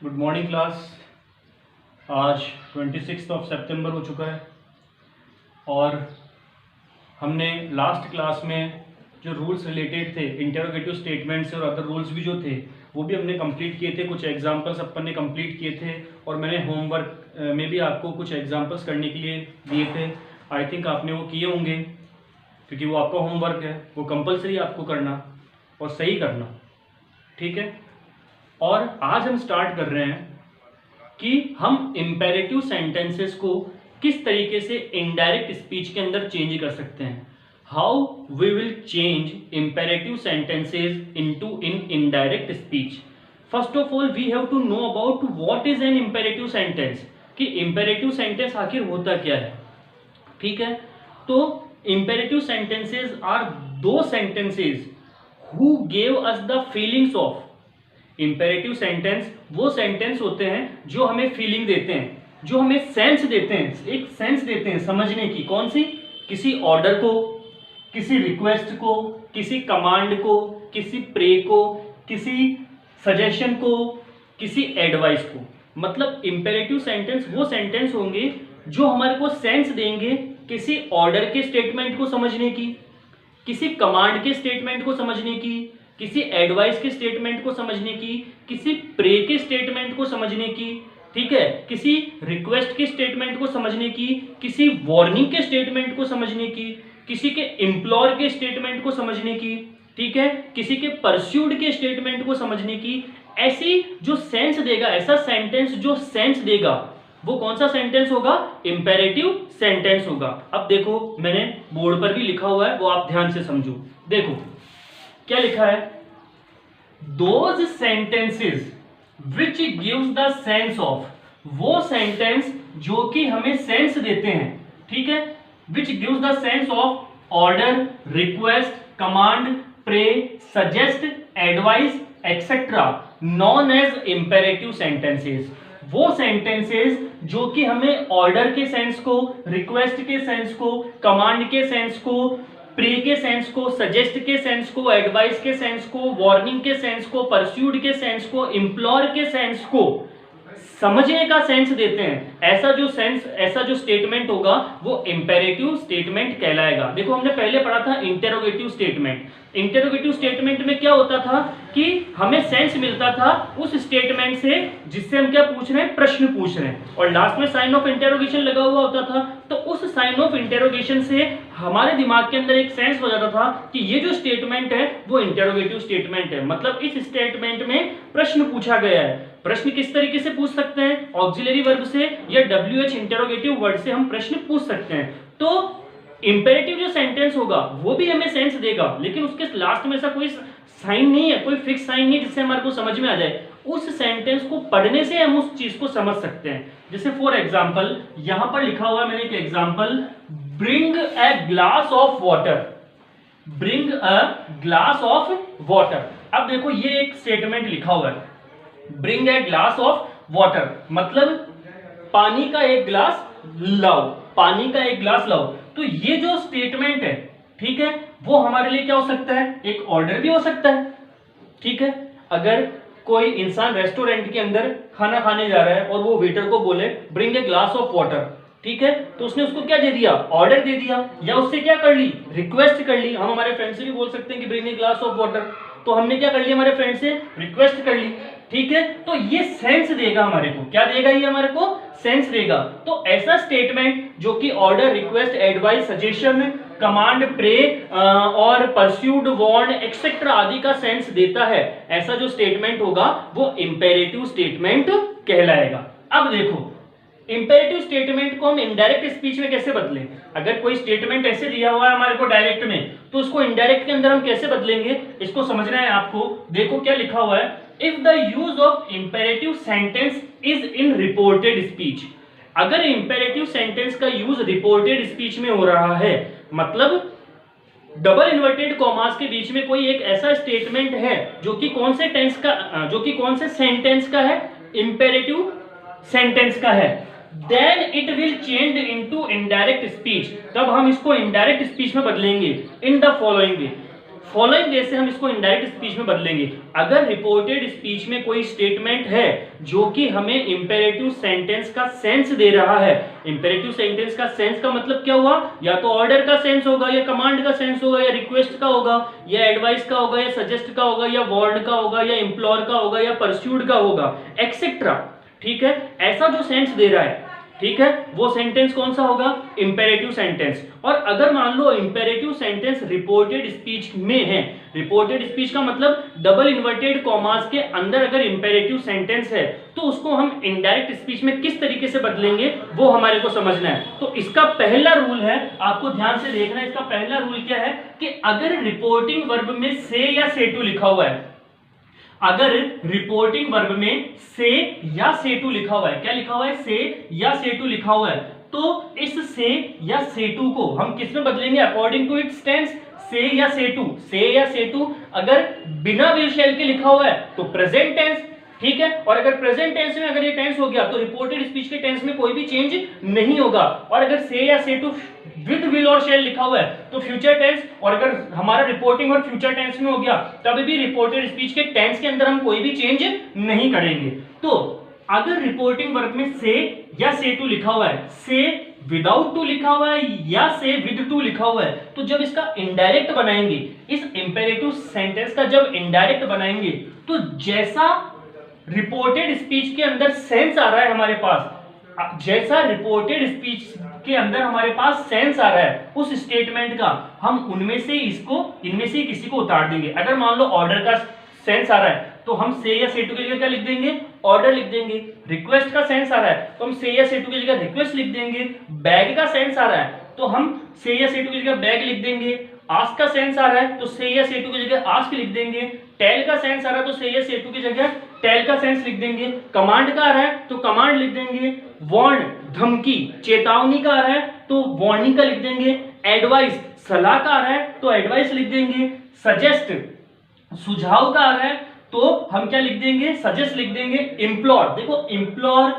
Good morning class. आज 26 सितंबर हो चुका है और हमने लास्ट क्लास में जो रूल्स रिलेटेड थे इंटरोगेटिव स्टेटमेंट से और अदर रूल्स भी जो थे वो भी हमने कंप्लीट किए थे। कुछ एग्जांपल्स अपन ने कंप्लीट किए थे और मैंने होमवर्क में भी आपको कुछ एग्जांपल्स करने के लिए दिए थे। आई थिंक आपने वो किए होंगे क्योंकि वो आपका होमवर्क है, वो कंपलसरी आपको करना और सही करना, ठीक है। और आज हम स्टार्ट कर रहे हैं कि हम इम्पेरेटिव सेंटेंसेस को किस तरीके से इनडायरेक्ट स्पीच के अंदर चेंज कर सकते हैं। How we will change imperative sentences into indirect speech. First of all we have to know about what is an imperative sentence, कि इम्पेरेटिव सेंटेंस आखिर होता क्या है, ठीक है। तो imperative sentences are do sentences who gave us the feelings of. Imperative sentence वो sentence होते हैं जो हमें फीलिंग देते हैं, जो हमें सेंस देते हैं, एक सेंस देते हैं समझने की। कौन सी? किसी ऑर्डर को, किसी रिक्वेस्ट को, किसी कमांड को, किसी प्रे को, किसी सजेशन को, किसी एडवाइस को। मतलब इंपेरेटिव सेंटेंस वो सेंटेंस होंगे जो हमारे को सेंस देंगे किसी ऑर्डर के स्टेटमेंट को समझने की, किसी कमांड के स्टेटमेंट को समझने की, किसी एडवाइस के स्टेटमेंट को समझने की, किसी प्रे के स्टेटमेंट को समझने की, ठीक है, किसी रिक्वेस्ट के स्टेटमेंट को समझने की, किसी वार्निंग के स्टेटमेंट को समझने की, किसी के इम्प्लोर के स्टेटमेंट को समझने की, ठीक है, किसी के परस्यूड के स्टेटमेंट को समझने की। ऐसी जो सेंस देगा, ऐसा सेंटेंस जो सेंस देगा, वो कौन सा सेंटेंस होगा? इंपेरेटिव सेंटेंस होगा। अब देखो मैंने बोर्ड पर भी लिखा हुआ है, वो आप ध्यान से समझो। देखो क्या लिखा है? Those sentences which gives the sense of, वो सेंटेंस जो कि हमें सेंस देते हैं, ठीक है, which gives the sense of order, request, command, pray, suggest, advice etcetera, known as imperative sentences. वो सेंटेंसेस जो कि हमें ऑर्डर के सेंस को, रिक्वेस्ट के सेंस को, कमांड के सेंस को, प्रे के सेंस को, सजेस्ट के सेंस को, एडवाइस के सेंस को, वार्निंग के सेंस को, परस्यूड के सेंस को, इम्प्लोर के सेंस को समझने का सेंस देते हैं। ऐसा जो सेंस, ऐसा जो स्टेटमेंट होगा वो इंपेरेटिव स्टेटमेंट कहलाएगा। देखो हमने पहले पढ़ा था इंटेरोगेटिव स्टेटमेंट। इंटेरोगेटिव स्टेटमेंट में क्या होता था कि हमें सेंस मिलता था उस स्टेटमेंट से जिससे हम क्या पूछ रहे हैं, प्रश्न पूछ रहे हैं, और लास्ट में साइन ऑफ इंटेरोगेशन लगा हुआ होता था। तो उस साइन ऑफ इंटेरोगेशन से हमारे दिमाग के अंदर एक सेंस हो जाता था कि ये जो स्टेटमेंट है वो इंटेरोगेटिव स्टेटमेंट है, मतलब इस स्टेटमेंट में प्रश्न पूछा गया है। प्रश्न किस तरीके से पूछ सकते हैं? ऑक्सिलरी वर्ब से या WH इंटेरोगेटिव वर्ड से हम प्रश्न पूछ सकते हैं। तो इंपेरेटिव जो सेंटेंस होगा वो भी हमें सेंस देगा, लेकिन उसके लास्ट में ऐसा कोई साइन नहीं है, कोई फिक्स साइन नहीं जिससे हमारे को समझ में आ जाए। उस सेंटेंस को पढ़ने से हम उस चीज को समझ सकते हैं। जैसे फॉर एग्जाम्पल यहां पर लिखा हुआ है, मैंने एक example, bring a glass of water, bring a glass of water. अब देखो ये एक स्टेटमेंट लिखा हुआ है, bring a glass of water, मतलब पानी का एक ग्लास लाओ, पानी का एक ग्लास लाओ। तो ये जो स्टेटमेंट है, ठीक है, वो हमारे लिए क्या हो सकता है? एक ऑर्डर भी हो सकता है, ठीक है। अगर कोई इंसान रेस्टोरेंट के अंदर खाना खाने जा रहा है और वो वेटर को बोले bring a glass of water, ठीक है, तो उसने उसको क्या दे दिया? ऑर्डर दे दिया, या उससे क्या कर ली? रिक्वेस्ट कर ली। हम हमारे फ्रेंड से भी बोल सकते हैं कि bring a glass of water, तो हमने क्या कर लिया? हमारे फ्रेंड से रिक्वेस्ट कर ली, ठीक है। तो ये सेंस देगा हमारे को, क्या देगा? ये हमारे को सेंस देगा। तो ऐसा स्टेटमेंट जो कि order, request, advice, suggestion, command, pray और परस्यूड, वार्न एक्सेट्रा आदि का सेंस देता है, ऐसा जो स्टेटमेंट होगा वो इंपेरेटिव स्टेटमेंट कहलाएगा। अब देखो इंपेरेटिव स्टेटमेंट को हम इनडायरेक्ट स्पीच में कैसे बदलें? अगर कोई स्टेटमेंट ऐसे दिया हुआ है हमारे को डायरेक्ट में, तो उसको इनडायरेक्ट के अंदर हम कैसे बदलेंगे, इसको समझना है आपको। देखो क्या लिखा हुआ है, if the use of imperative sentence is in reported speech. अगर इंपेरेटिव सेंटेंस का यूज रिपोर्टेड स्पीच में हो रहा है, मतलब डबल इन्वर्टेड कॉमास के बीच में कोई एक ऐसा स्टेटमेंट है जो कि कौन से टेंस का, जो कि कौन से सेंटेंस का है? इंपेरेटिव सेंटेंस का है, then it will change into indirect speech. तब हम इसको इनडायरेक्ट स्पीच में बदलेंगे in the following way. Following way से हम इसको इनडायरेक्ट स्पीच में बदलेंगे। अगर रिपोर्टेड स्पीच में कोई स्टेटमेंट है जो कि हमें इंपेरेटिव सेंटेंस का सेंस दे रहा है, इंपेरेटिव सेंटेंस का सेंस का मतलब क्या हुआ, या तो ऑर्डर का सेंस होगा, या कमांड का सेंस होगा, या रिक्वेस्ट का होगा, या एडवाइस का होगा, या सजेस्ट का होगा, या वार्न का होगा, या इंप्लोर का होगा, या परस्यूड का होगा, एक्सेट्रा। ठीक है, ऐसा जो सेंस दे रहा है, ठीक है, वो सेंटेंस कौन सा होगा, इंपेरेटिव सेंटेंस। और अगर मान लो इंपेरेटिव सेंटेंस रिपोर्टेड स्पीच में है, रिपोर्टेड स्पीच का मतलब डबल इन्वर्टेड कॉमास के अंदर अगर इंपेरेटिव सेंटेंस है, तो उसको हम इनडायरेक्ट स्पीच में किस तरीके से बदलेंगे वो हमारे को समझना है। तो इसका पहला रूल है, आपको ध्यान से देखना है, इसका पहला रूल क्या है कि अगर रिपोर्टिंग वर्ब में से या से टू लिखा हुआ है, अगर रिपोर्टिंग वर्ब में से या से टू लिखा हुआ है, क्या लिखा हुआ है, से या से टू लिखा हुआ है, तो इस से या से टू को हम किस में बदलेंगे, अकॉर्डिंग टू इट्स टेंस, से या से टू। से या से टू अगर बिना विल शैल के लिखा हुआ है तो प्रेजेंट टेंस, ठीक है, और अगर प्रेजेंट टेंस में अगर ये टेंस हो गया तो रिपोर्टेड स्पीच के टेंस में कोई भी चेंज नहीं होगा। और अगर से या से टू विद विल और शैल लिखा हुआ है तो फ्यूचर टेंस, और अगर हमारा रिपोर्टिंग और फ्यूचर टेंस में हो गया तब भी रिपोर्टेड स्पीच के टेंस के अंदर हम कोई भी चेंज नहीं करेंगे। तो अगर रिपोर्टिंग वर्ब में से या से टू लिखा हुआ है, से विदाउट टू लिखा हुआ है, या से विद टू लिखा हुआ है, तो जब इसका इनडायरेक्ट बनाएंगे, इस इंपेरेटिव सेंटेंस का जब इनडायरेक्ट बनाएंगे, तो जैसा रिपोर्टेड स्पीच के अंदर सेंस आ रहा है हमारे पास, जैसा रिपोर्टेड स्पीच के अंदर हमारे पास सेंस आ रहा है उस स्टेटमेंट का, हम उनमें से इनमें से किसी को उतार देंगे। अगर मान लो ऑर्डर का सेंस आ रहा है तो हम से या से टू की जगह क्या लिख देंगे, ऑर्डर लिख देंगे। रिक्वेस्ट का सेंस आ रहा है तो हम से या से टू की जगह रिक्वेस्ट लिख देंगे। बैग का सेंस आ रहा है तो हम से या से टू की जगह बैग लिख देंगे। आस्क का सेंस आ रहा है तो से या से टू की जगह आस्क लिख देंगे। टेल का सेंस आ रहा है तो से या से टू की जगह टेल का सेंस लिख देंगे। कमांड का आ रहा है तो कमांड लिख देंगे। वार्न धमकी चेतावनी का आ रहा है तो वार्निंग का लिख देंगे। एडवाइस सलाह का आ रहा है तो एडवाइस लिख देंगे। सजेस्ट सुझाव का आ रहा है तो हम क्या लिख देंगे, सजेस्ट लिख देंगे। इम्प्लोर, देखो इम्प्लोर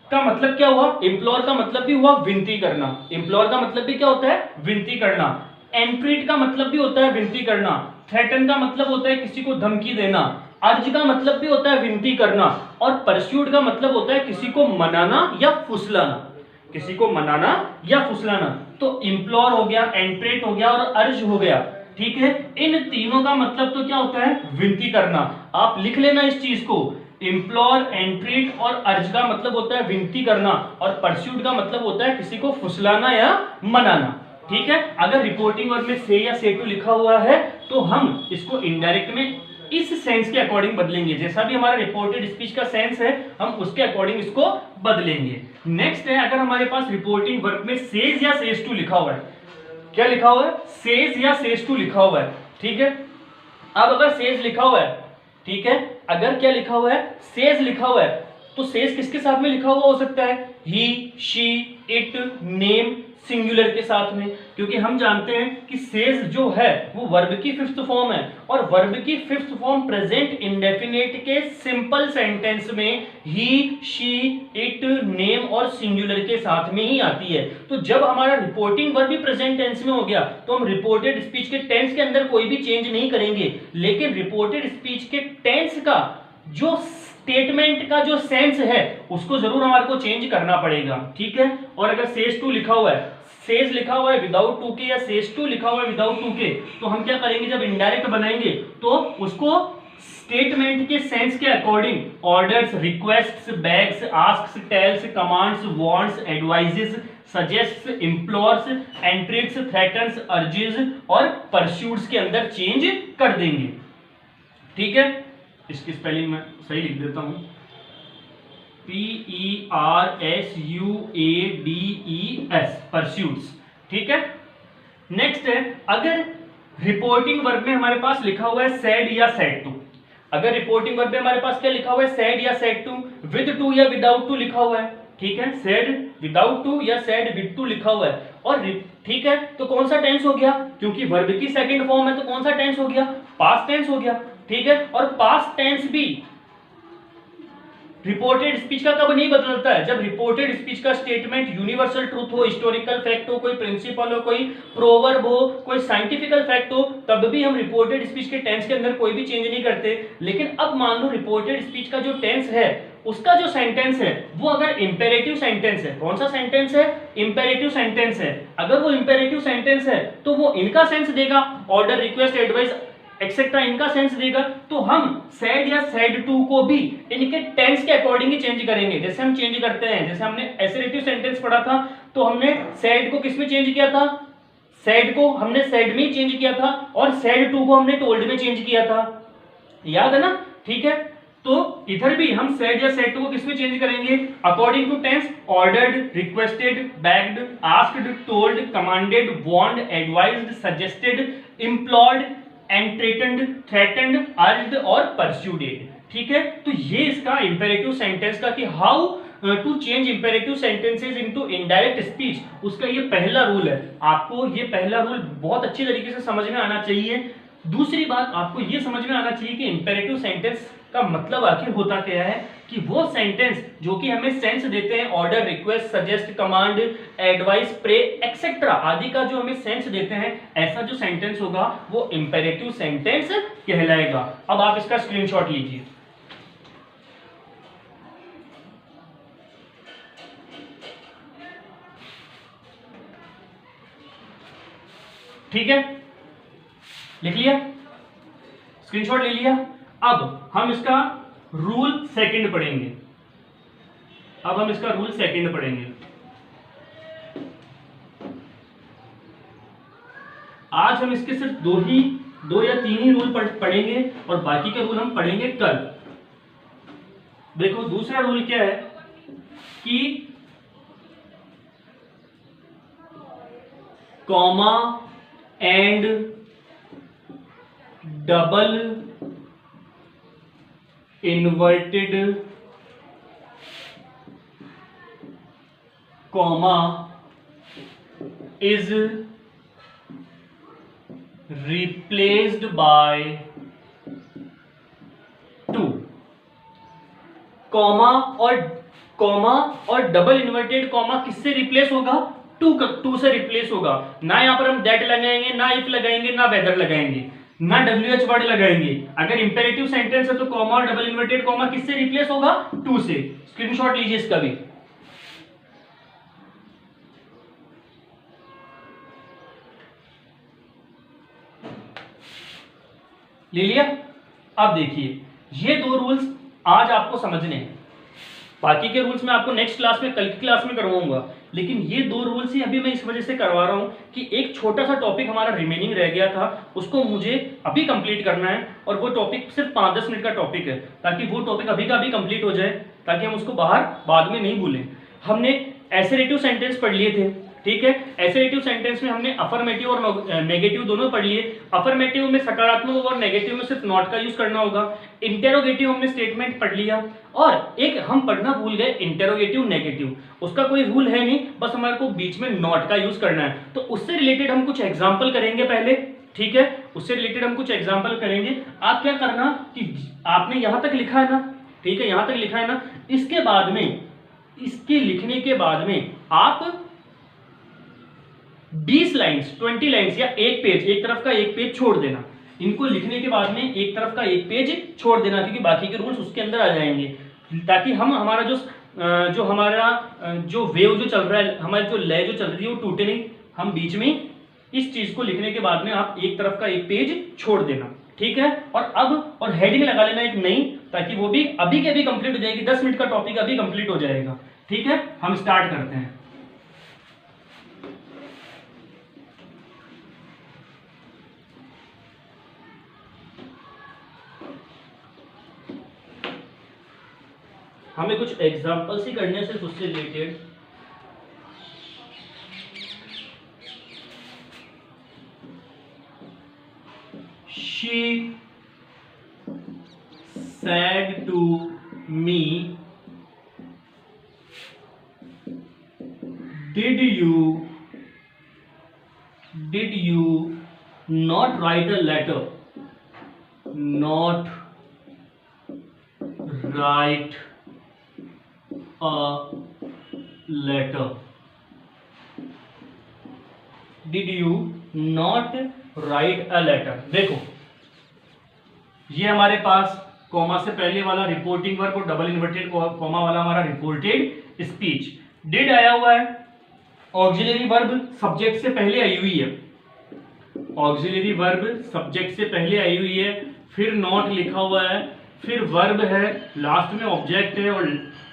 का मतलब क्या हुआ, इम्प्लोर का मतलब भी हुआ विनती करना। इम्प्लोर का मतलब भी क्या होता है, विनती करना। एंट्रीट का मतलब भी होता है विनती करना। थ्रेटन का मतलब होता है किसी को धमकी देना। अर्ज का मतलब भी होता है विनती करना। और परस्यूट का मतलब होता है किसी को मनाना या फुसलाना, किसी को मनाना या फुसलाना। तो इम्प्लोर हो गया, एंट्रेट हो गया और अर्ज हो गया, ठीक है। इन तीनों का मतलब तो क्या होता है, विनती करना। आप लिख लेना इस चीज को, इम्प्लोर, एंट्रेट और अर्ज का मतलब होता है विनती करना, और परस्यूट का मतलब होता है किसी को फुसलाना या मनाना, ठीक है। अगर रिपोर्टिंग वर्ब में से या से टू लिखा हुआ है तो हम इसको इनडायरेक्ट में इस सेंस के अकॉर्डिंग बदलेंगे। जैसा भी हमारा रिपोर्टेड स्पीच का सेंस है हम उसके अकॉर्डिंग इसको बदलेंगे। नेक्स्ट है, अगर हमारे पास रिपोर्टिंग वर्ब में सेज या सेज टू लिखा हुआ है, क्या लिखा हुआ है, सेज या सेज टू लिखा हुआ है, ठीक है। अब अगर सेज लिखा हुआ है, ठीक है, अगर क्या लिखा हुआ है, सेज लिखा हुआ है, तो सेज किसके साथ में लिखा हुआ हो सकता है, ही, शी, इट, नेम, सिंगुलर के साथ में, क्योंकि हम जानते हैं कि सेज जो है वो वर्ब की फिफ्थ फॉर्म है, और वर्ब की फिफ्थ फॉर्म प्रेजेंट इंडेफिनिट के सिंपल सेंटेंस में ही, शी, इट, नेम और सिंगुलर के साथ में ही आती है। तो जब हमारा रिपोर्टिंग वर्ब भी प्रेजेंट टेंस में हो गया तो हम रिपोर्टेड स्पीच के टेंस के अंदर कोई भी चेंज नहीं करेंगे, लेकिन रिपोर्टेड स्पीच के टेंस का जो स्टेटमेंट का जो सेंस है उसको जरूर हमारे को चेंज करना पड़ेगा, ठीक है। और अगर सेज टू लिखा हुआ है, सेज लिखा हुआ है विदाउट टू के, या सेज टू लिखा हुआ है विदाउट टू के, तो हम क्या करेंगे, जब इनडायरेक्ट बनाएंगे तो उसको स्टेटमेंट के सेंस के according orders, requests, begs, asks, tells, commands, wants, advises, suggests, implores, entreats, threatens, urges और परस्यूट्स के अंदर चेंज कर देंगे, ठीक है। इसकी स्पेलिंग मैं सही लिख देता हूं, PERSUADES, परस्यूट्स, ठीक है। नेक्स्ट है, अगर रिपोर्टिंग वर्ब में हमारे पास लिखा हुआ है सैड या सैड टू, अगर रिपोर्टिंग वर्ब में हमारे पास क्या लिखा हुआ है, सैड या सैड टू, विद टू या विदाउट टू लिखा हुआ है, ठीक है। सैड विदाउट टू या सैड विद टू लिखा हुआ है, और ठीक है, तो कौन सा टेंस हो गया, क्योंकि वर्ब की सेकंड फॉर्म है तो कौन सा टेंस हो गया, पास्ट टेंस हो गया, ठीक है। और पास्ट टेंस भी, रिपोर्टेड स्पीच का कब नहीं बदलता है? जब रिपोर्टेड स्पीच का स्टेटमेंट यूनिवर्सल ट्रूथ हो, हिस्टोरिकल फैक्ट हो, कोई प्रिंसिपल हो, कोई प्रोवर्ब हो, कोई साइंटिफिकल फैक्ट हो, तब भी हम रिपोर्टेड स्पीच के टेंस के अंदर कोई भी चेंज नहीं करते। लेकिन अब मान लो रिपोर्टेड स्पीच का जो टेंस है, उसका जो सेंटेंस है वो अगर इंपेरेटिव सेंटेंस है, कौन सा सेंटेंस है? इंपेरेटिव सेंटेंस है। अगर वो इंपेरेटिव सेंटेंस है तो वो इनका सेंस देगा, ऑर्डर, रिक्वेस्ट, एडवाइस एक्सेट्रा इनका सेंस देगा। तो हम सेड या सेड टू को भी इनके टेंस के अकॉर्डिंग ही चेंज करेंगे, जैसे हम चेंज करते हैं। जैसे हमने एसरेटिव सेंटेंस पढ़ा था तो हमने सेड को किस में चेंज किया था? सेड को हमने सेड में ही चेंज किया था, और सेड टू को हमने टोल्ड में चेंज किया था, याद है ना? ठीक है, तो इधर भी हम सेड या सेड टू को किस में चेंज करेंगे? According to tense, ordered, requested, begged, asked, told, commanded, warned, advised, suggested, implored, entreated, threatened, urged और परस्यूडेड। ठीक है, तो ये इसका इंपेरेटिव सेंटेंस का कि how to change imperative sentences into indirect speech, उसका ये पहला रूल है। आपको ये पहला रूल बहुत अच्छी तरीके से समझ में आना चाहिए। दूसरी बात, आपको ये समझ में आना चाहिए कि इंपेरेटिव सेंटेंस का मतलब आखिर होता क्या है, कि वो सेंटेंस जो कि हमें सेंस देते हैं, order, request, suggest, command, advice, pray etcetera आदि का जो हमें सेंस देते हैं, ऐसा जो सेंटेंस होगा वो इंपेरेटिव सेंटेंस कहलाएगा। अब आप इसका स्क्रीनशॉट लीजिए। ठीक है, लिख लिया, स्क्रीनशॉट ले लिया। अब हम इसका रूल सेकंड पढ़ेंगे। अब हम इसका रूल सेकंड पढ़ेंगे। आज हम इसके सिर्फ दो या तीन ही रूल पढ़ेंगे और बाकी के रूल हम पढ़ेंगे कल। देखो, दूसरा रूल क्या है कि comma and double inverted comma is replaced by to. Comma और डबल इन्वर्टेड कॉमा किससे रिप्लेस होगा? टू से रिप्लेस होगा। ना यहां पर हम दैट लगाएंगे, ना इफ लगाएंगे, ना वेदर लगाएंगे, ना WH वर्ड लगाएंगे। अगर इंपेरेटिव सेंटेंस है तो कॉमा और डबल इन्वर्टेड कॉमा किससे रिप्लेस होगा? टू से। स्क्रीनशॉट लीजिए इसका भी। ले लिया? अब देखिए, ये दो रूल्स आज आपको समझने हैं। बाकी के रूल्स मैं आपको नेक्स्ट क्लास में, कल की क्लास में करवाऊंगा, लेकिन ये दो रूल्स ही अभी मैं इस वजह से करवा रहा हूं कि एक छोटा सा टॉपिक हमारा रिमेनिंग रह गया था, उसको मुझे अभी कंप्लीट करना है। और वो टॉपिक सिर्फ 5-10 मिनट का टॉपिक है, ताकि वो टॉपिक अभी का अभी कंप्लीट हो जाए, ताकि हम उसको बाद में नहीं भूलें। हमने एसरेटिव सेंटेंस पढ़ लिए थे, ठीक है। एसरेटिव सेंटेंस में हमने अफर्मेटिव और नेगेटिव दोनों पढ़ लिए। अफर्मेटिव में सकारात्मक और नेगेटिव में सिर्फ नॉट का यूज करना होगा। इंटेरोगेटिव हमने स्टेटमेंट पढ़ लिया, और एक हम पढ़ना भूल गए इंटेरोगेटिव नेगेटिव, उसका कोई रूल है नहीं, बस हमारे को बीच में नॉट का यूज करना है। तो उससे रिलेटेड हम कुछ एग्जाम्पल करेंगे पहले, ठीक है, उससे रिलेटेड हम कुछ एग्जाम्पल करेंगे। आप क्या करना कि आपने यहां तक लिखा है ना, ठीक है, यहां तक लिखा है ना, इसके बाद में, इसके लिखने के बाद में आप 20 लाइन्स, 20 लाइन्स या एक पेज, एक तरफ का एक पेज छोड़ देना। इनको लिखने के बाद में एक तरफ का एक पेज छोड़ देना, क्योंकि बाकी के रूल्स उसके अंदर आ जाएंगे, ताकि हम हमारा जो हमारा जो वेव जो चल रहा है, हमारी जो लय जो चल रही है वो टूटे नहीं। हम बीच में इस चीज को लिखने के बाद में आप एक तरफ का एक पेज छोड़ देना, ठीक है। और हेडिंग लगा लेना एक नई, ताकि वो भी अभी के अभी कंप्लीट हो जाएगी। 10 मिनट का टॉपिक अभी कंप्लीट हो जाएगा, ठीक है। हम स्टार्ट करते हैं। हमें कुछ एग्जाम्पल्स ही करने सिर्फ उससे related. She said to me, did you not write a letter? Not write letter, did you not write a letter. देखो ये हमारे पास कॉमा से पहले वाला रिपोर्टिंग वर्ब और डबल इन्वर्टेड कॉमा वाला हमारा रिपोर्टेड स्पीच। डिड आया हुआ है, ऑक्सिलरी वर्ब सब्जेक्ट से पहले आई हुई है, ऑक्सिलरी वर्ब सब्जेक्ट से पहले आई हुई है, फिर नॉट लिखा हुआ है, फिर वर्ब है, लास्ट में ऑब्जेक्ट है और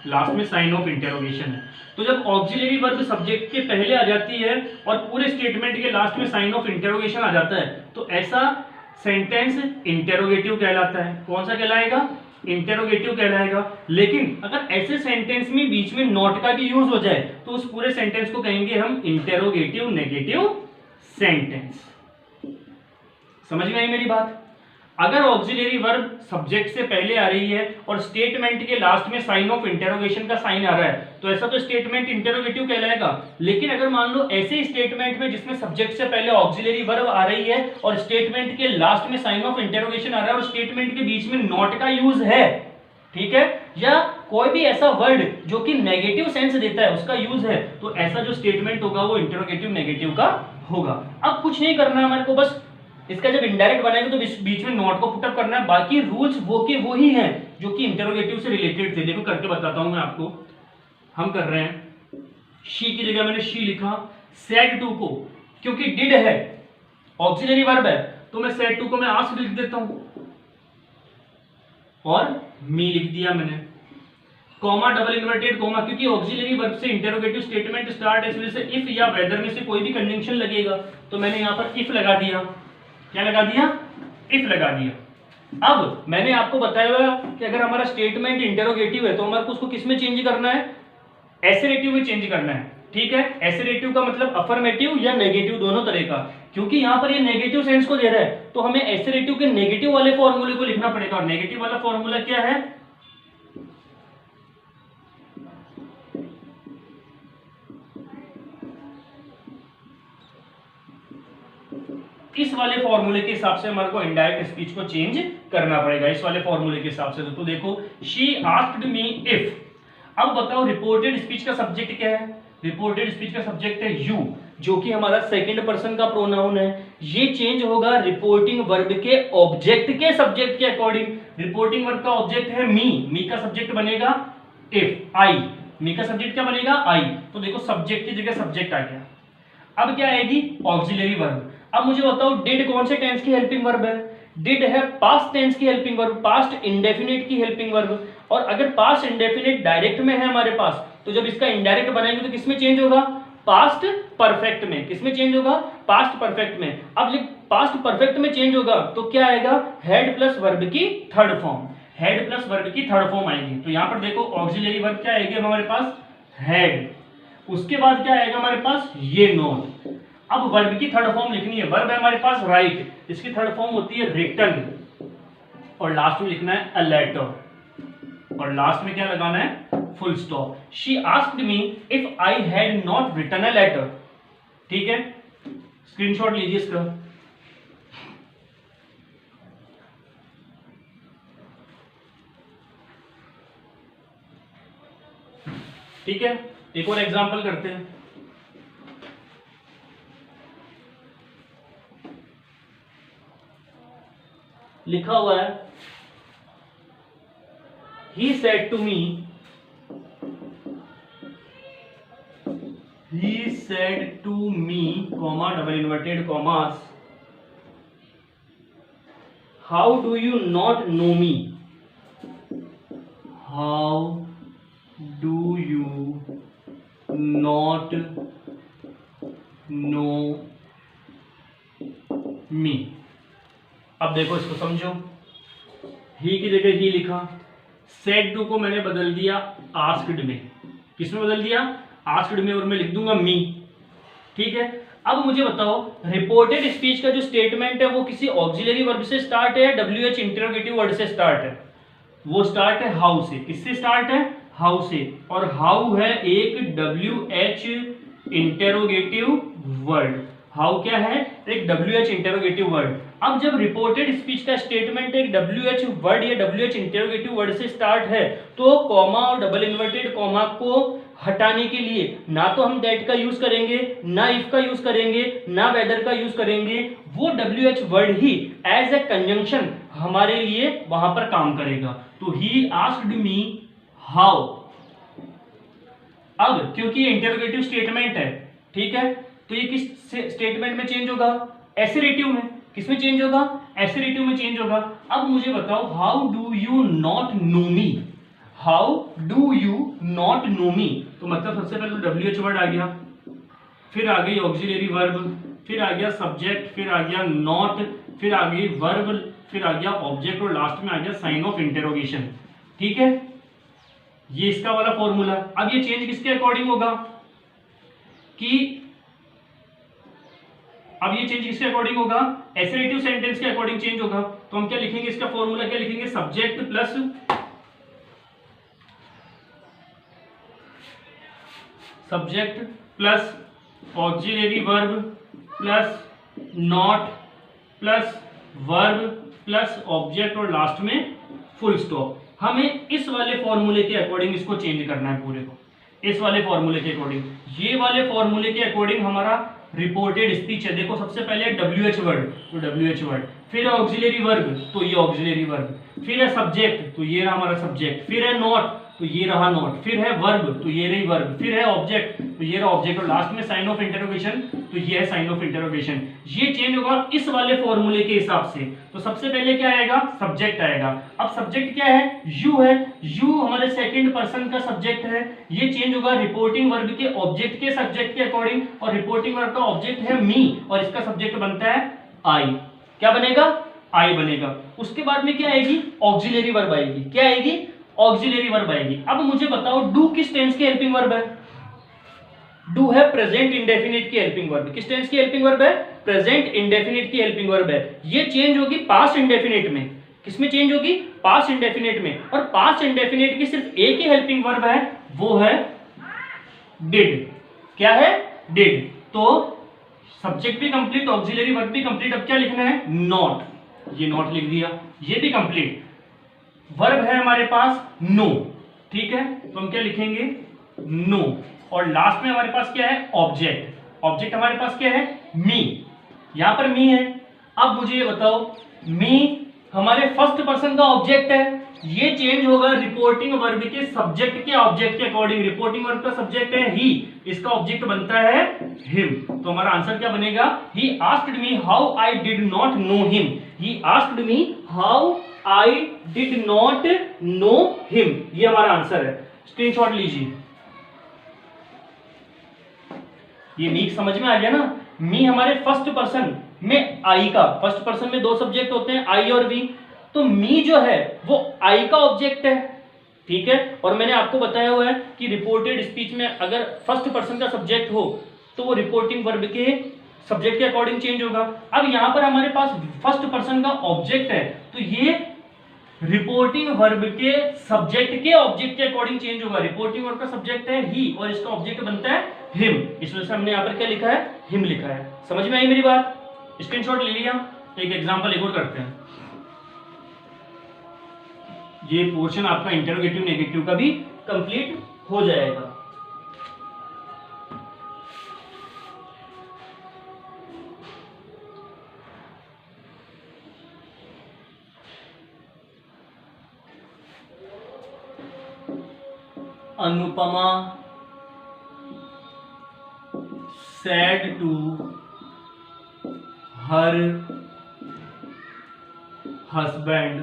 लास्ट में साइन ऑफ इंटरोगेशन है। तो जब ऑक्सिलरी वर्ब सब्जेक्ट के पहले आ जाती है और पूरे स्टेटमेंट के लास्ट में साइन ऑफ इंटरोगेशन आ जाता है तो ऐसा सेंटेंस इंटेरोगेटिव कहलाता है। कौन सा कहलाएगा? इंटेरोगेटिव कहलाएगा। लेकिन अगर ऐसे सेंटेंस में बीच में नॉट का भी यूज हो जाए तो उस पूरे सेंटेंस को कहेंगे हम इंटेरोगेटिव नेगेटिव सेंटेंस। समझ में आई मेरी बात? अगर ऑक्सिलरी वर्ब सब्जेक्ट से पहले आ रही है और स्टेटमेंट के लास्ट में साइन ऑफ इंटेरोगेशन का साइन आ रहा है तो ऐसा तो स्टेटमेंट इंटेरोगेटिव कहलाएगा। लेकिन अगर मान लो ऐसे स्टेटमेंट में जिसमें सब्जेक्ट से पहले ऑक्सिलरी वर्ब आ रही है और स्टेटमेंट के लास्ट में साइन ऑफ इंटेरोगेशन आ रहा है और स्टेटमेंट के बीच में नॉट का यूज है, ठीक है, या कोई भी ऐसा वर्ड जो कि नेगेटिव सेंस देता है उसका यूज है, तो ऐसा जो स्टेटमेंट होगा वो इंटेरोगेटिव नेगेटिव का होगा। अब कुछ नहीं करना है हमारे को, बस इसका जब इनडायरेक्ट बनाएंगे तो बीच में नॉट को पुटअप करना है। बाकी रूल्स वो के वो ही हैं जो कि इंटेरोगेटिव से रिलेटेड थे। देखो करके बताता हूं मैं आपको। हम कर रहे हैं, शी की जगह मैंने शी लिखा, सेड टू को, क्योंकि डिड है ऑक्सिलरी वर्ब है तो मैं सेड टू को मैं आस्क्ड लिख देता हूं और मी लिख दिया मैंने। कॉमा डबल इन्वर्टेड कॉमा, क्योंकि ऑक्सिलरी वर्ब से इंटेरोगेटिव स्टेटमेंट स्टार्ट है, इस वजह से इफ या वेदर में से कोई भी कंजंक्शन लगेगा तो मैंने यहां पर इफ लगा दिया। क्या लगा दिया? इफ लगा दिया। अब मैंने आपको बताया हुआ कि अगर हमारा स्टेटमेंट इंटेरोगेटिव है तो हमारे को उसको किस में चेंज करना है? एसरेटिव में चेंज करना है, ठीक है। एसरेटिव का मतलब अफर्मेटिव या नेगेटिव दोनों तरह का, क्योंकि यहां पर ये नेगेटिव सेंस को दे रहा है तो हमें एसरेटिव के नेगेटिव वाले फॉर्मूले को लिखना पड़ेगा। और नेगेटिव वाला फॉर्मूला क्या है? इस वाले फॉर्मूले के हिसाब से हमारे को इनडायरेक्ट स्पीच को चेंज करना पड़ेगा, इस वाले फॉर्मूले के हिसाब से। तो देखो शी आस्क्ड मी इफ। अब बताओ रिपोर्टेड स्पीच का सब्जेक्ट क्या है? रिपोर्टेड स्पीच का सब्जेक्ट है यू, जो कि हमारा सेकंड पर्सन का प्रोनाउन है। ये चेंज होगा रिपोर्टिंग वर्ब के ऑब्जेक्ट के सब्जेक्ट के अकॉर्डिंग। रिपोर्टिंग वर्ब का ऑब्जेक्ट है मी का सब्जेक्ट बनेगा इफ, आई। मी का सब्जेक्ट क्या बनेगा? आई। तो देखो सब्जेक्ट की जगह सब्जेक्ट आ गया। अब क्या आएगी? Auxiliary verb. अब मुझे बताओ डिड कौन से टेंस की हेल्पिंग वर्ब है? डिड है पास्ट टेंस की हेल्पिंग वर्ब, पास्ट इंडेफिनिट की हेल्पिंग वर्ब। और अगर पास्ट इंडेफिनिट डायरेक्ट में है हमारे पास तो जब इसका इनडायरेक्ट बनाएंगे तो किसमें चेंज होगा? पास्ट परफेक्ट में। किसमें चेंज होगा? पास्ट परफेक्ट में। अब जब पास्ट परफेक्ट में चेंज होगा तो क्या आएगा? हेड प्लस वर्ब की third form. Head plus verb की थर्ड फॉर्म आएगी। तो यहां पर देखो ऑक्सिलरी वर्ब क्या आएगी हमारे पास? हेड। उसके बाद क्या आएगा हमारे पास? ये नोट। अब वर्ब की थर्ड फॉर्म लिखनी है। वर्ब है हमारे पास राइट, इसकी थर्ड फॉर्म होती है रिटन, और लास्ट में लिखना है अ लेटर, और लास्ट में क्या लगाना है? Full stop. She asked me if I had not written a letter. ठीक है, स्क्रीनशॉट लीजिए इसका। ठीक है, एक और एग्जांपल करते हैं। लिखा हुआ है he said to me, comma double inverted commas, how do you not know me? How do you not know me? अब देखो इसको समझो। ही की जगह ही लिखा, सेड टू को मैंने बदल दिया आस्क्ड में। किसमें बदल दिया? आस्क्ड में, और मैं लिख दूंगा मी। ठीक है, अब मुझे बताओ रिपोर्टेड स्पीच का जो स्टेटमेंट है वो किसी ऑक्सिलरी वर्ब से स्टार्ट है, WH इंटरोगेटिव वर्ड से स्टार्ट है? वो स्टार्ट है हाउ से। किससे स्टार्ट है? हाउ से। और हाउ है एक WH इंटरोगेटिव वर्ड। हाउ क्या है, एक WH इंटेरोगेटिव वर्ड। अब जब रिपोर्टेड स्पीच का स्टेटमेंट एक WH वर्ड या WH इंटेरोगेटिव वर्ड से स्टार्ट है, तो कॉमा और डबल इन्वर्टेड कॉमा को हटाने के लिए ना तो हम दैट का यूज करेंगे, ना इफ का यूज करेंगे, ना वेदर का यूज करेंगे, वो WH वर्ड ही एज ए कंजंक्शन हमारे लिए वहां पर काम करेगा। तो ही आस्क्ड मी हाउ। अब क्योंकि इंटरोगेटिव स्टेटमेंट है, ठीक है, तो ये किस स्टेटमेंट में चेंज होगा, एसरेटिव में। किसमें चेंज होगा, एसरेटिव में चेंज होगा। अब मुझे बताओ, how do you not know me, how do you not know me, तो मतलब सबसे पहले तो WH वर्ड आ गया, फिर आ गई ऑक्सिलरी वर्ब, फिर आ गया सब्जेक्ट, फिर आ गया नॉट, फिर आ गई वर्ब, फिर आ गया ऑब्जेक्ट और लास्ट में आ गया साइन ऑफ इंटरोगेशन। ठीक है, ये इसका वाला फॉर्मूला। अब ये चेंज किसके अकॉर्डिंग होगा कि अब ये चेंज किसके अकॉर्डिंग होगा, एसरेटिव सेंटेंस के अकॉर्डिंग चेंज होगा। तो हम क्या लिखेंगे, इसका फॉर्मूला क्या लिखेंगे, subject plus auxiliary verb plus not plus verb plus object और लास्ट में फुल स्टॉप। हमें इस वाले फॉर्मूले के अकॉर्डिंग इसको चेंज करना है पूरे को, इस वाले फॉर्मूले के अकॉर्डिंग। ये वाले फॉर्मूले के अकॉर्डिंग हमारा रिपोर्टेड स्पीच है। देखो सबसे पहले WH वर्ड, तो WH वर्ड, फिर है ऑक्सिलरी वर्ब, तो ये ऑक्सिलरी वर्ब, फिर है सब्जेक्ट, तो ये रहा हमारा सब्जेक्ट, फिर है नॉट, तो ये रहा नॉट, फिर है वर्ब, तो ये रही वर्ब, फिर है ऑब्जेक्ट, तो ये रहा ऑब्जेक्ट और लास्ट में साइन ऑफ इंटरोगेशन, तो ये है साइन ऑफ इंटरोगेशन। ये चेंज होगा इस वाले फॉर्मूले के हिसाब से। तो सबसे पहले क्या आएगा, सब्जेक्ट आएगा। अब सब्जेक्ट क्या है, यू है, यू हमारे सेकंड पर्सन का सब्जेक्ट है। ये चेंज होगा रिपोर्टिंग वर्ब के ऑब्जेक्ट के सब्जेक्ट के अकॉर्डिंग, और रिपोर्टिंग वर्ब का ऑब्जेक्ट है मी और इसका सब्जेक्ट बनता है आई। क्या बनेगा, आई बनेगा। उसके बाद में क्या आएगी, ऑक्सिलरी वर्ब आएगी। क्या आएगी, ऑक्सिलरी वर्ब आएगी। अब मुझे बताओ, डू किस टेंस की हेल्पिंग वर्ब है, डू है प्रेजेंट इंडेफिनिट की हेल्पिंग वर्ब। किस टेंस की हेल्पिंग वर्ब है, प्रेजेंट इंडेफिनिट की हेल्पिंग वर्ब है। ये चेंज होगी पास्ट इंडेफिनिट में। किसमें चेंज होगी, पास्ट इंडेफिनिट में। और पास्ट इंडेफिनिट की सिर्फ एक ही हेल्पिंग वर्ब है, वो है डिड। क्या है, डिड। तो सब्जेक्ट भी कंप्लीट, ऑक्सिलरी वर्ब भी कंप्लीट। अब क्या लिखना है, नॉट, ये नॉट लिख दिया, ये भी कंप्लीट। वर्ब है हमारे पास नो, ठीक है, तो हम क्या लिखेंगे, नो। और लास्ट में हमारे पास क्या है, ऑब्जेक्ट। ऑब्जेक्ट हमारे पास क्या है, मी। यहां पर मी है। अब मुझे ये बताओ, मी हमारे फर्स्ट पर्सन का ऑब्जेक्ट है। ये चेंज होगा रिपोर्टिंग वर्ब के सब्जेक्ट के ऑब्जेक्ट के अकॉर्डिंग। रिपोर्टिंग वर्ब का सब्जेक्ट है ही, इसका ऑब्जेक्ट बनता है हिम। तो हमारा आंसर क्या बनेगा, he asked me how I did not know him. He asked me how I did not know him. ये हमारा आंसर है। स्क्रीनशॉट लीजिए। ये मी समझ में आ गया ना। मी हमारे फर्स्ट पर्सन में आई का, फर्स्ट पर्सन में दो सब्जेक्ट होते हैं, आई और वी। तो मी जो है वो आई का ऑब्जेक्ट है, ठीक है। और मैंने आपको बताया हुआ है कि रिपोर्टेड स्पीच में अगर फर्स्ट पर्सन का सब्जेक्ट हो तो वो रिपोर्टिंग वर्ब के सब्जेक्ट के अकॉर्डिंग चेंज होगा। अब यहां पर हमारे पास फर्स्ट पर्सन का ऑब्जेक्ट है, तो ये रिपोर्टिंग वर्ब के सब्जेक्ट के ऑब्जेक्ट के अकॉर्डिंग चेंज होगा। रिपोर्टिंग वर्ब का सब्जेक्ट है ही और इसका ऑब्जेक्ट बनता है हिम। इस वजह से हमने यहां पर क्या लिखा है, हिम लिखा है। समझ में आई मेरी बात, स्क्रीनशॉट ले लिया। एक एग्जांपल एक और करते हैं। ये पोर्शन आपका इंटरोगेटिव नेगेटिव का भी कंप्लीट हो जाएगा। Anupama said to her husband,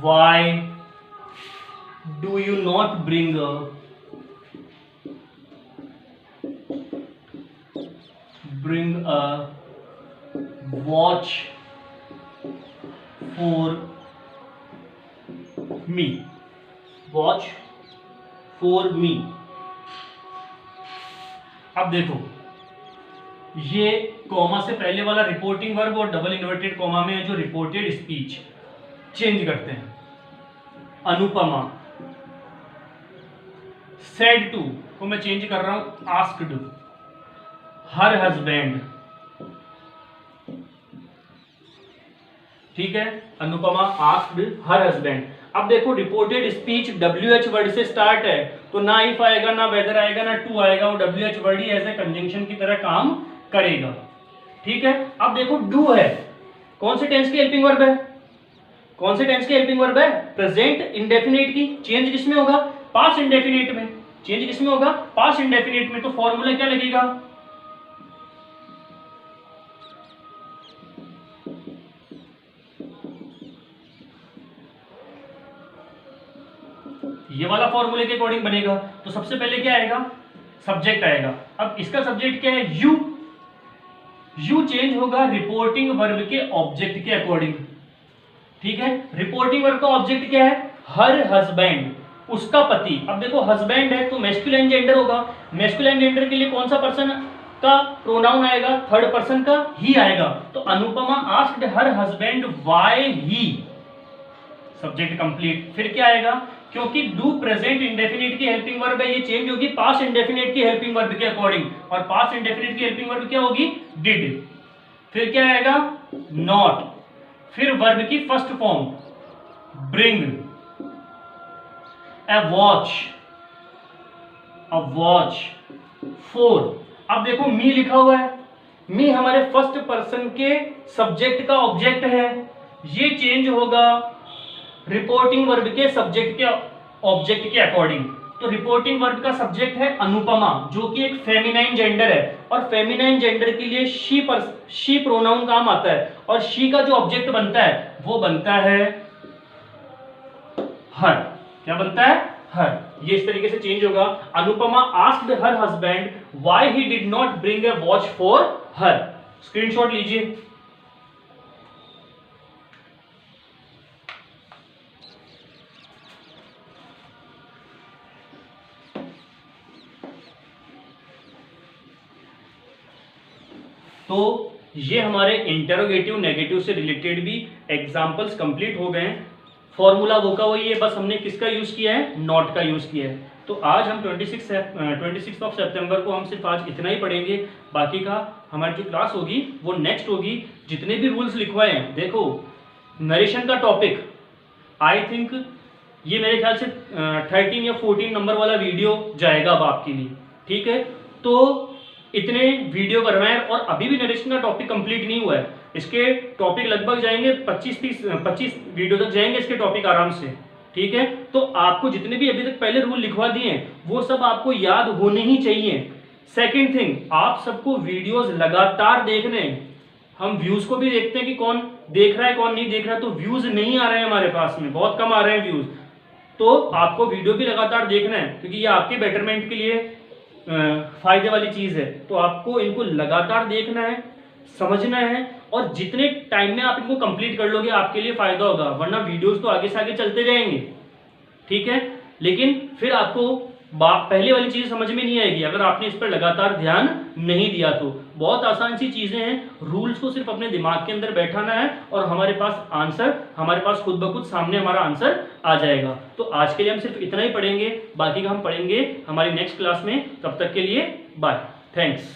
why do you not bring a watch for me? Watch for me. अब देखो, ये कॉमा से पहले वाला रिपोर्टिंग वर्ब और डबल इन्वर्टेड कॉमा में जो रिपोर्टेड स्पीच चेंज करते हैं। अनुपमा सेड टू को मैं चेंज कर रहा हूं आस्क्ड, हर हस्बैंड, ठीक है, अनुपमा आस्क्ड हर हस्बैंड। अब देखो रिपोर्टेड स्पीच WH वर्ड से स्टार्ट है, तो ना इफ आएगा, ना वेदर आएगा, ना टू आएगा, वो WH वर्ड ही ऐसे कंजंक्शन की तरह काम करेगा, ठीक है। अब देखो डू है, कौन से टेंस की हेल्पिंग वर्ब है, कौन से टेंस की हेल्पिंग वर्ब है, प्रेजेंट इंडेफिनिट की। चेंज किसमें होगा, पास्ट इंडेफिनिट में। चेंज किसमें होगा, पास्ट इंडेफिनिट में। तो फॉर्मूला क्या लगेगा, ये वाला फॉर्मूले के अकॉर्डिंग बनेगा। तो सबसे पहले क्या आएगा, सब्जेक्ट आएगा। अब इसका सब्जेक्ट क्या है, यू। यू चेंज होगा रिपोर्टिंग वर्ब के ऑब्जेक्ट के अकॉर्डिंग, ठीक है। रिपोर्टिंग वर्ब का ऑब्जेक्ट क्या है, हर हस्बैंड, उसका पति। अब देखो हस्बैंड है तो मैस्कुलाइन जेंडर होगा, मैस्कुलाइन जेंडर के लिए कौन सा पर्सन का प्रोनाउन आएगा, थर्ड पर्सन का ही आएगा। तो Anupama asked her husband why he, subject complete. फिर क्या आएगा, क्योंकि डू प्रेजेंट इंडेफिनिट की हेल्पिंग वर्ब है, ये चेंज होगी पास्ट इंडेफिनिट की हेल्पिंग वर्ब के अकॉर्डिंग, और पास्ट इंडेफिनिट की हेल्पिंग वर्ब क्या होगी, डिड। फिर क्या आएगा, नॉट। फिर वर्ब की first form bring, A watch, a watch, four. अब देखो मी लिखा हुआ है, मी हमारे फर्स्ट पर्सन के सब्जेक्ट का ऑब्जेक्ट है, ये चेंज होगा रिपोर्टिंग वर्ब के सब्जेक्ट के ऑब्जेक्ट के अकॉर्डिंग। तो रिपोर्टिंग वर्ब का सब्जेक्ट है अनुपमा, जो कि एक फेमिनाइन जेंडर है, और फेमिनाइन जेंडर के लिए शी प्रोनाउन काम आता है, और शी का जो ऑब्जेक्ट बनता है वो बनता है हर। क्या बनता है, हर। ये इस तरीके से चेंज होगा, Anupama asked her husband why he did not bring a watch for her. Screenshot लीजिए। तो ये हमारे इंटेरोगेटिव नेगेटिव से रिलेटेड भी एग्जांपल्स कंप्लीट हो गए हैं। फॉर्मूला वो का वही है, बस हमने किसका यूज किया है, नॉट का यूज किया है। तो आज हम 26 ऑफ सितंबर को हम सिर्फ आज इतना ही पढ़ेंगे, बाकी का हमारी जो क्लास होगी वो नेक्स्ट होगी। जितने भी रूल्स लिखवाए हैं, देखो नरेशन का टॉपिक आई थिंक ये मेरे ख्याल से 13 या 14 नंबर वाला वीडियो जाएगा अब आपके लिए, ठीक है। तो इतने वीडियो करवाएं, और अभी भी नरेशन का टॉपिक कंप्लीट नहीं हुआ है, इसके टॉपिक लगभग जाएंगे 25 वीडियो तक जाएंगे इसके टॉपिक आराम से, ठीक है। तो आपको जितने भी अभी तक पहले रूल लिखवा दिए हैं वो सब आपको याद होने ही चाहिए। सेकंड थिंग, आप सबको वीडियोस लगातार देखने हैं। हम व्यूज को भी देखते हैं कि कौन देख रहा है कौन नहीं देख रहा है, तो व्यूज नहीं आ रहे हैं हमारे पास में, बहुत कम आ रहे हैं व्यूज। तो आपको वीडियो भी लगातार देखना है, क्योंकि ये आपके बेटरमेंट के लिए फायदे वाली चीज है। तो आपको इनको लगातार देखना है, समझना है, और जितने टाइम में आप इनको कंप्लीट कर लोगे आपके लिए फायदा होगा, वरना वीडियोस तो आगे से आगे चलते जाएंगे, ठीक है। लेकिन फिर आपको पहले वाली चीज समझ में नहीं आएगी अगर आपने इस पर लगातार ध्यान नहीं दिया। तो बहुत आसान सी चीजें हैं, रूल्स को सिर्फ अपने दिमाग के अंदर बैठाना है, और हमारे पास आंसर, हमारे पास खुद ब खुद सामने हमारा आंसर आ जाएगा। तो आज के लिए हम सिर्फ इतना ही पढ़ेंगे, बाकी का हम पढ़ेंगे हमारी नेक्स्ट क्लास में। तब तक के लिए बाय, थैंक्स।